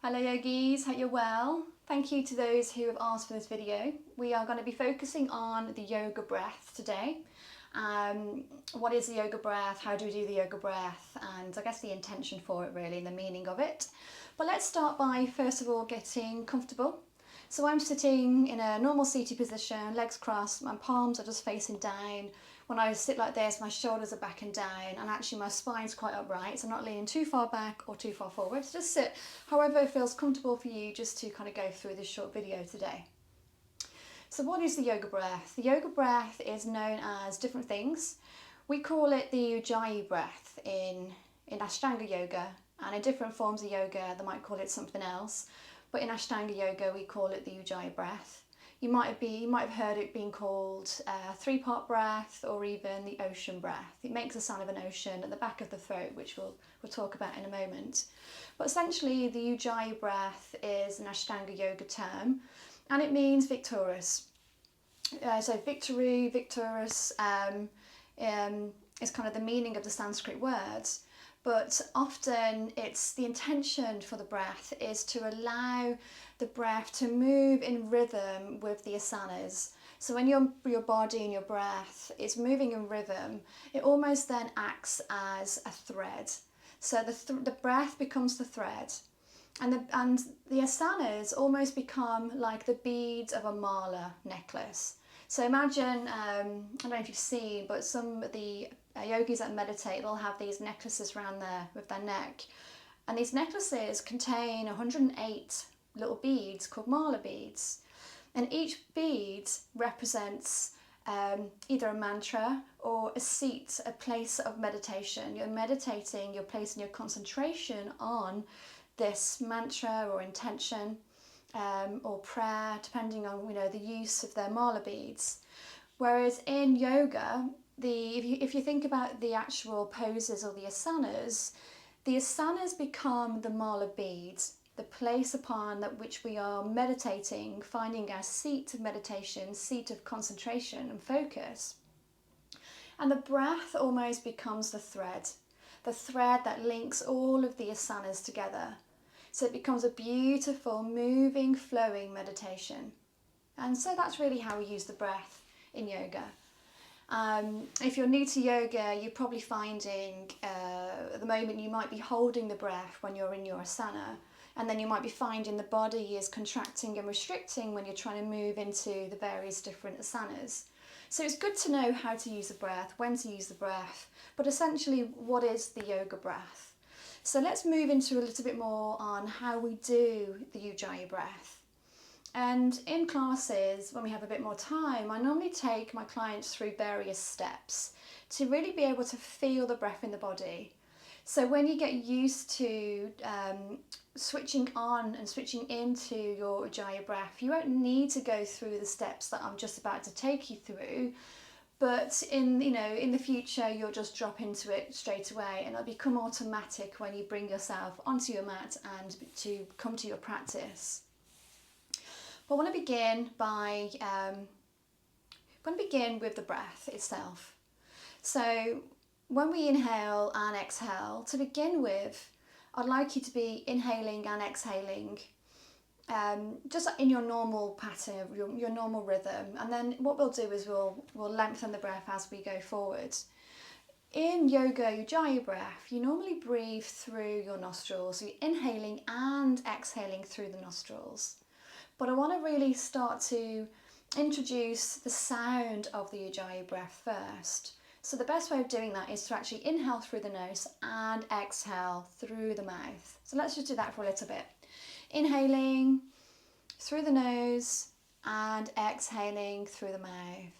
Hello yogis, hope you're well. Thank you to those who have asked for this video. We are going to be focusing on the yoga breath today. What is the yoga breath? How do we do the yoga breath? And I guess the intention for it really and the meaning of it. But let's start by first of all getting comfortable. So I'm sitting in a normal seated position, legs crossed, my palms are just facing down. When I sit like this, my shoulders are back and down, and actually my spine's quite upright, so I'm not leaning too far back or too far forward. So just sit however it feels comfortable for you, just to kind of go through this short video today. So what is the yoga breath? The yoga breath is known as different things. We call it the Ujjayi breath in Ashtanga yoga, and in different forms of yoga they might call it something else. But in Ashtanga yoga we call it the Ujjayi breath. You might have heard it being called three-part breath, or even the ocean breath. It makes the sound of an ocean at the back of the throat, which we'll talk about in a moment. But essentially the Ujjayi breath is an Ashtanga yoga term, and it means victorious. So victory, victorious is kind of the meaning of the Sanskrit words. But often it's the intention for the breath is to allow the breath to move in rhythm with the asanas. So when your body and your breath is moving in rhythm, it almost then acts as a thread. So the breath becomes the thread, and the asanas almost become like the beads of a mala necklace. So imagine, I don't know if you've seen, but some of the yogis that meditate, they'll have these necklaces around with their neck. And these necklaces contain 108 little beads called mala beads. And each bead represents either a mantra or a seat, a place of meditation. You're meditating, you're placing your concentration on this mantra or intention. Or prayer, depending on the use of their mala beads. Whereas in yoga, if you think about the actual poses or the asanas become the mala beads, the place upon which we are meditating, finding our seat of meditation, seat of concentration and focus. And the breath almost becomes the thread that links all of the asanas together. So it becomes a beautiful, moving, flowing meditation. And so that's really how we use the breath in yoga. If you're new to yoga, you're probably finding at the moment you might be holding the breath when you're in your asana, and then you might be finding the body is contracting and restricting when you're trying to move into the various different asanas. So it's good to know how to use the breath, when to use the breath, but essentially what is the yoga breath? So let's move into a little bit more on how we do the Ujjayi breath. And in classes, when we have a bit more time, I normally take my clients through various steps to really be able to feel the breath in the body. So when you get used to switching on and switching into your Ujjayi breath, you won't need to go through the steps that I'm just about to take you through. But in the future, you'll just drop into it straight away, and it'll become automatic when you bring yourself onto your mat and to come to your practice. But I want to begin with the breath itself. So when we inhale and exhale, to begin with, I'd like you to be inhaling and exhaling just in your normal pattern, your normal rhythm. And then what we'll do is we'll lengthen the breath as we go forward. In yoga Ujjayi breath, you normally breathe through your nostrils. So you're inhaling and exhaling through the nostrils. But I want to really start to introduce the sound of the Ujjayi breath first. So the best way of doing that is to actually inhale through the nose and exhale through the mouth. So let's just do that for a little bit. Inhaling through the nose and exhaling through the mouth.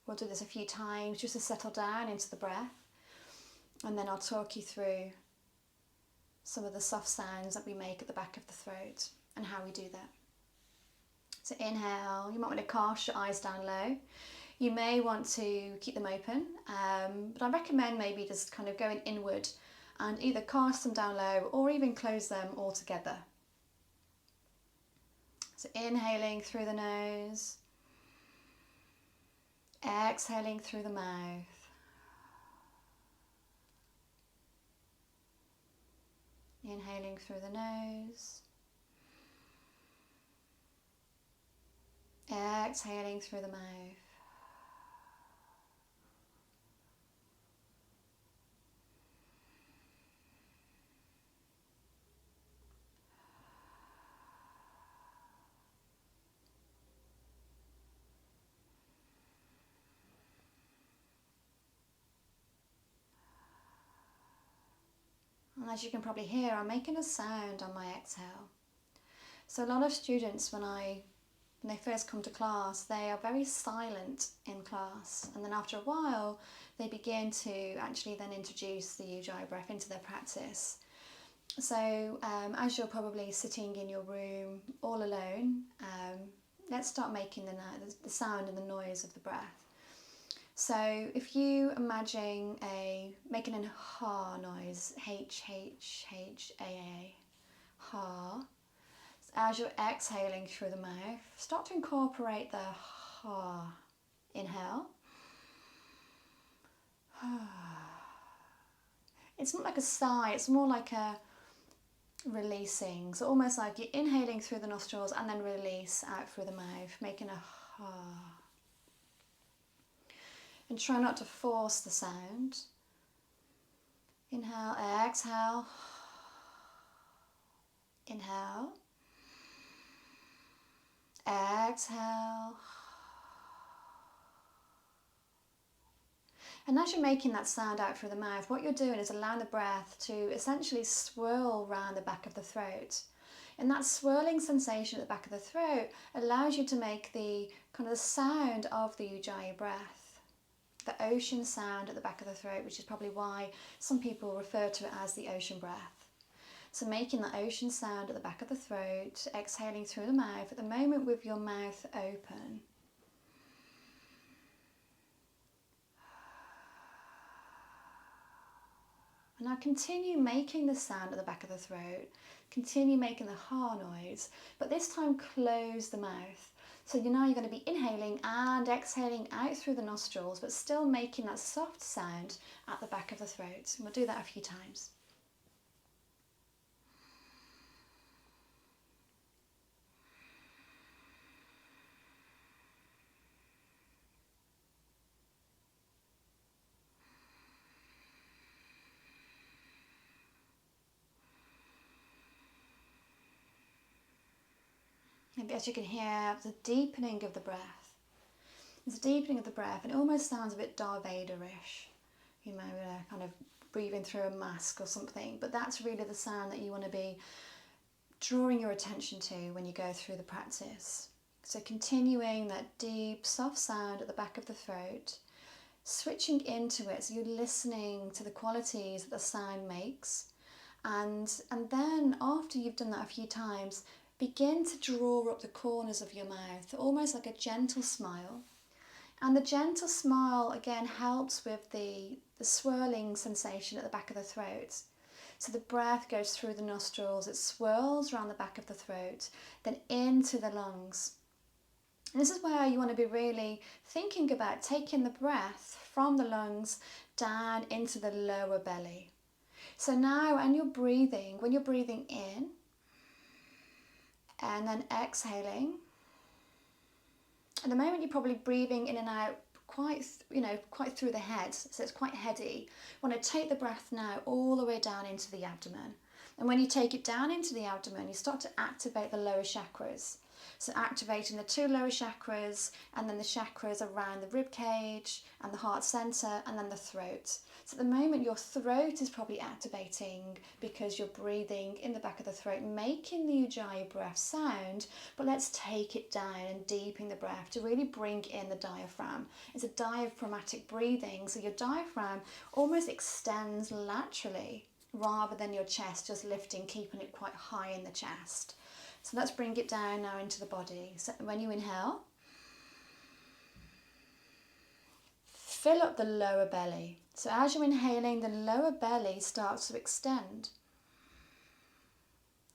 We'll do this a few times just to settle down into the breath, and then I'll talk you through some of the soft sounds that we make at the back of the throat and how we do that. So inhale, you might want to cast your eyes down low. You may want to keep them open, but I recommend maybe just kind of going inward and either cast them down low or even close them altogether. So inhaling through the nose, exhaling through the mouth. Inhaling through the nose. Exhaling through the mouth. And as you can probably hear, I'm making a sound on my exhale. So a lot of students, when they first come to class, they are very silent in class. And then after a while, they begin to actually then introduce the Ujjayi breath into their practice. So as you're probably sitting in your room all alone, let's start making the sound and the noise of the breath. So if you imagine making a ha noise, H-H-H-A-A, ha. As you're exhaling through the mouth, start to incorporate the ha. Inhale. It's not like a sigh, it's more like a releasing. So almost like you're inhaling through the nostrils and then release out through the mouth, making a ha. And try not to force the sound. Inhale, exhale. Inhale. Exhale. And as you're making that sound out through the mouth, what you're doing is allowing the breath to essentially swirl around the back of the throat. And that swirling sensation at the back of the throat allows you to make the kind of the sound of the Ujjayi breath. The ocean sound at the back of the throat, which is probably why some people refer to it as the ocean breath. So making the ocean sound at the back of the throat, exhaling through the mouth, at the moment with your mouth open. And now continue making the sound at the back of the throat, continue making the ha noise, but this time close the mouth. So now you're going to be inhaling and exhaling out through the nostrils, but still making that soft sound at the back of the throat. And we'll do that a few times. Maybe as you can hear, the deepening of the breath. There's a deepening of the breath, and it almost sounds a bit Darth Vader-ish. You know, kind of breathing through a mask or something. But that's really the sound that you want to be drawing your attention to when you go through the practice. So continuing that deep, soft sound at the back of the throat, switching into it, so you're listening to the qualities that the sound makes. And then after you've done that a few times, begin to draw up the corners of your mouth, almost like a gentle smile. And the gentle smile again helps with the swirling sensation at the back of the throat. So the breath goes through the nostrils, it swirls around the back of the throat, then into the lungs. And this is where you want to be really thinking about taking the breath from the lungs down into the lower belly. So now when you're breathing in, and then exhaling. At the moment you're probably breathing in and out quite through the head, so it's quite heady. You want to take the breath now all the way down into the abdomen. And when you take it down into the abdomen, you start to activate the lower chakras. So activating the two lower chakras, and then the chakras around the rib cage and the heart center, and then the throat. So at the moment your throat is probably activating because you're breathing in the back of the throat, making the Ujjayi breath sound, but let's take it down and deepen the breath to really bring in the diaphragm. It's a diaphragmatic breathing, so your diaphragm almost extends laterally rather than your chest just lifting, keeping it quite high in the chest. So let's bring it down now into the body. So when you inhale, fill up the lower belly. So as you're inhaling, the lower belly starts to extend,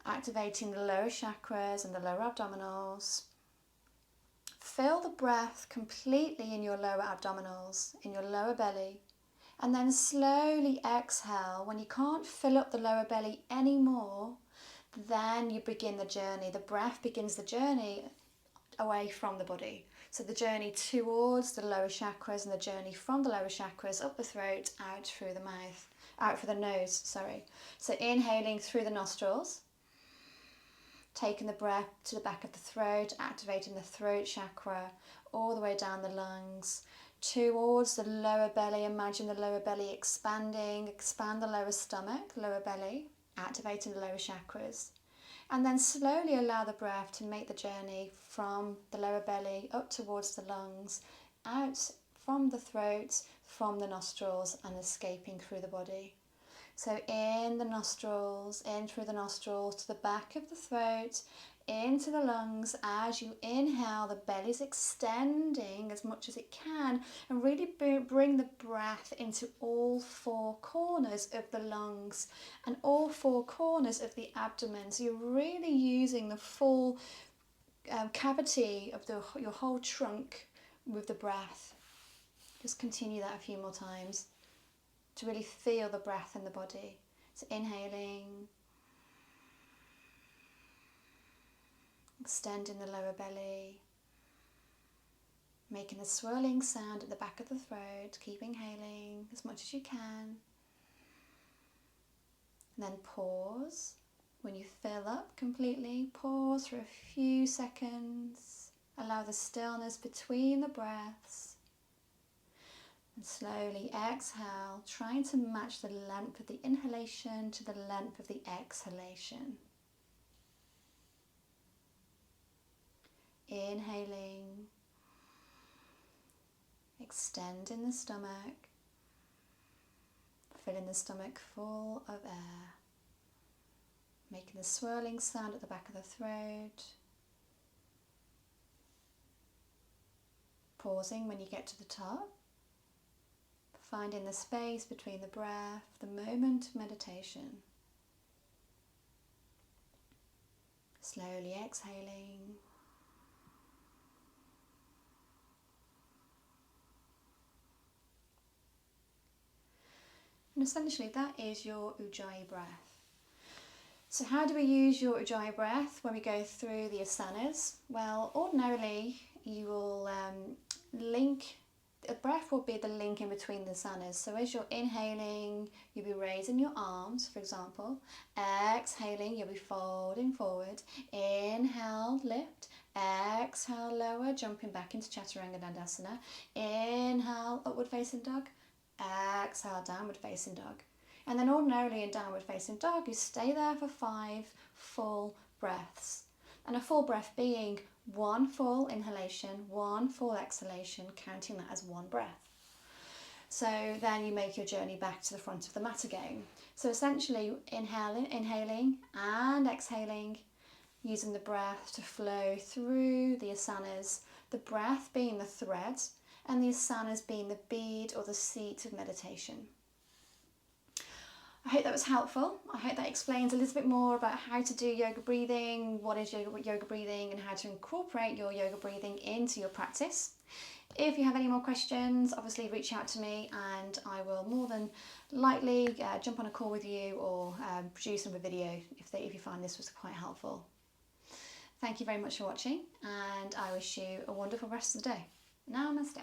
activating the lower chakras and the lower abdominals. Fill the breath completely in your lower abdominals, in your lower belly, And then slowly exhale. When you can't fill up the lower belly anymore, then you begin the journey. The breath begins the journey away from the body. So the journey towards the lower chakras and the journey from the lower chakras up the throat, out through the mouth, out through the nose, sorry. So inhaling through the nostrils, taking the breath to the back of the throat, activating the throat chakra, all the way down the lungs, towards the lower belly. Imagine the lower belly expanding, expand the lower stomach, lower belly, activating the lower chakras. And then slowly allow the breath to make the journey from the lower belly up towards the lungs, out from the throat, from the nostrils, and escaping through the body. So in the nostrils, in through the nostrils, to the back of the throat, into the lungs. As you inhale, the belly's extending as much as it can, and really bring the breath into all four corners of the lungs and all four corners of the abdomen. So you're really using the full cavity of your whole trunk with the breath. Just continue that a few more times to really feel the breath in the body. So inhaling, extending the lower belly, making a swirling sound at the back of the throat, keep inhaling as much as you can. And then pause. When you fill up completely, pause for a few seconds. Allow the stillness between the breaths. And slowly exhale, trying to match the length of the inhalation to the length of the exhalation. Inhaling, extending the stomach, filling the stomach full of air, making the swirling sound at the back of the throat, pausing when you get to the top, finding the space between the breath, the moment of meditation. Slowly exhaling. And essentially that is your Ujjayi breath. So how do we use your Ujjayi breath when we go through the asanas? Well, ordinarily you will the breath will be the link in between the asanas. So as you're inhaling, you'll be raising your arms, for example. Exhaling, you'll be folding forward. Inhale, lift. Exhale, lower, jumping back into Chaturanga Dandasana. Inhale, upward facing dog. Exhale, downward facing dog. And then ordinarily in downward facing dog, you stay there for 5 full breaths. And a full breath being 1 full inhalation, 1 full exhalation, counting that as 1 breath. So then you make your journey back to the front of the mat again. So essentially inhaling and exhaling, using the breath to flow through the asanas, the breath being the thread, and the asanas being the bead or the seat of meditation. I hope that was helpful. I hope that explains a little bit more about how to do yoga breathing, what is yoga breathing, and how to incorporate your yoga breathing into your practice. If you have any more questions, obviously reach out to me and I will more than likely jump on a call with you or produce another video if you find this was quite helpful. Thank you very much for watching, and I wish you a wonderful rest of the day. Namaste.